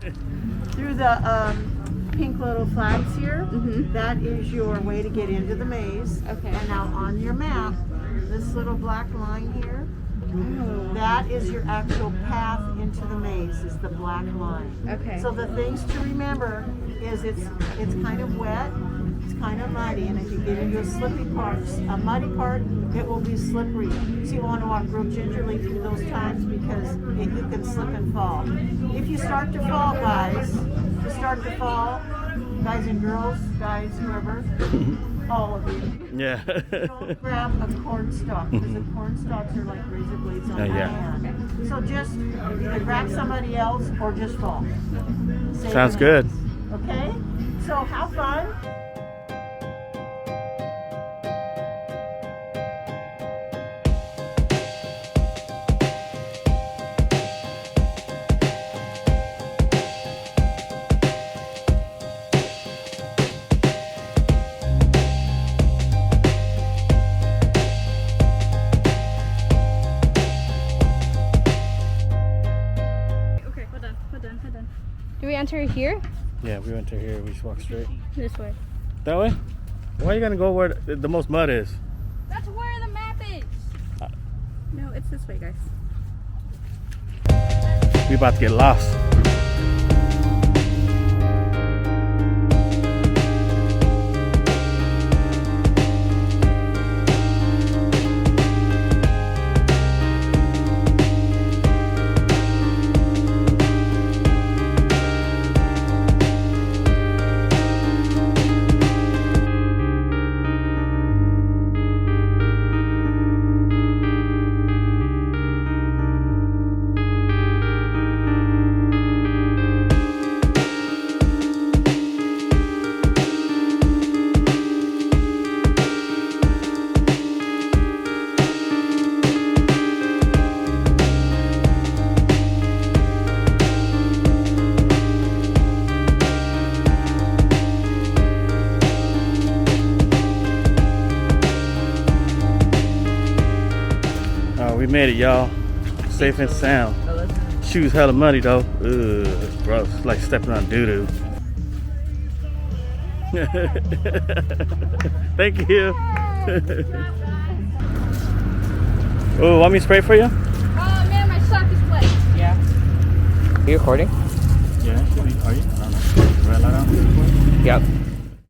through the pink little flags here. That is your way to get into the maze. Okay. And now on your map, this little black line here, that is your actual path into the maze, is the black line. Okay. So the things to remember is it's kind of wet, it's kind of muddy, and if you get into a slippy part, a muddy part, it will be slippery. So you want to walk real gingerly through those times because you can slip and fall. If you start to fall, guys, guys and girls, guys, whoever, all of you. Yeah. Don't grab a corn stalk because the corn stalks are like razor blades on my hand. So just either grab somebody else or just fall. Save Sounds your good. hands. Okay? So have fun. Okay, hold on. Do we enter here? Yeah, we went to here. We just walked straight. This way. That way? Why are you gonna go where the most mud is? That's where the map is. No, it's this way, guys. We about to get lost. We made it, y'all. Safe and sound. Shoes hella muddy though. Ugh, it's gross. It's like stepping on doo-doo. Thank you. Oh, want me to spray for you? Oh man, my sock is wet. Yeah. Are you recording? Yeah, should be. Are you? I don't know. Red light on? Yep.